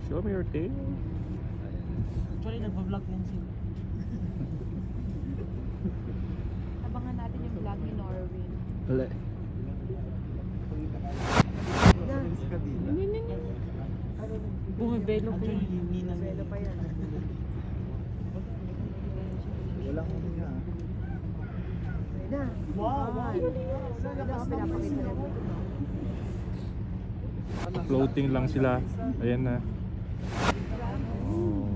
Show me your tail. Actually, nagpa-vlog din sila. Abangan natin yung vlog ni Norwin. Wala. Bumibelo pa yun. Belo pa yan. Walang ano niya. Na. Wow! Saan ka pinapakita na mo? Floating lang sila. Ayan na. Oh.